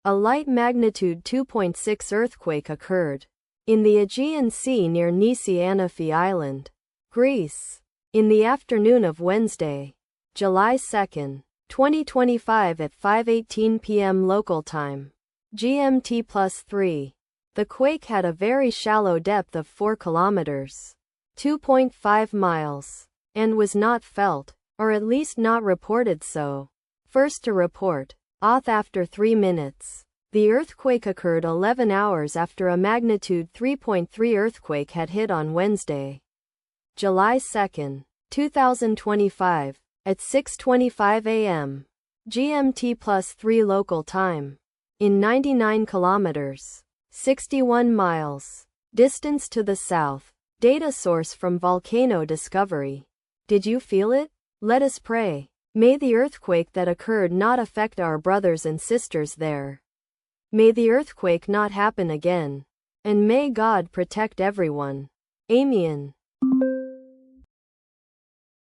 A light magnitude 2.6 earthquake occurred in the Aegean Sea near Nisi Anafi Island, Greece, in the afternoon of Wednesday, July 2, 2025 at 5:18 p.m. local time, GMT+3. The quake had a very shallow depth of 4 kilometers, 2.5 miles, and was not felt, or at least not reported so. First to report, auth after 3 minutes. The earthquake occurred 11 hours after a magnitude 3.3 earthquake had hit on Wednesday, July 2, 2025, at 6:25 a.m. GMT+3 local time, in 99 kilometers, 61 miles, distance to the south. Data source from Volcano Discovery. Did you feel it? Let us pray. May the earthquake that occurred not affect our brothers and sisters there. May the earthquake not happen again. And may God protect everyone. Aegean.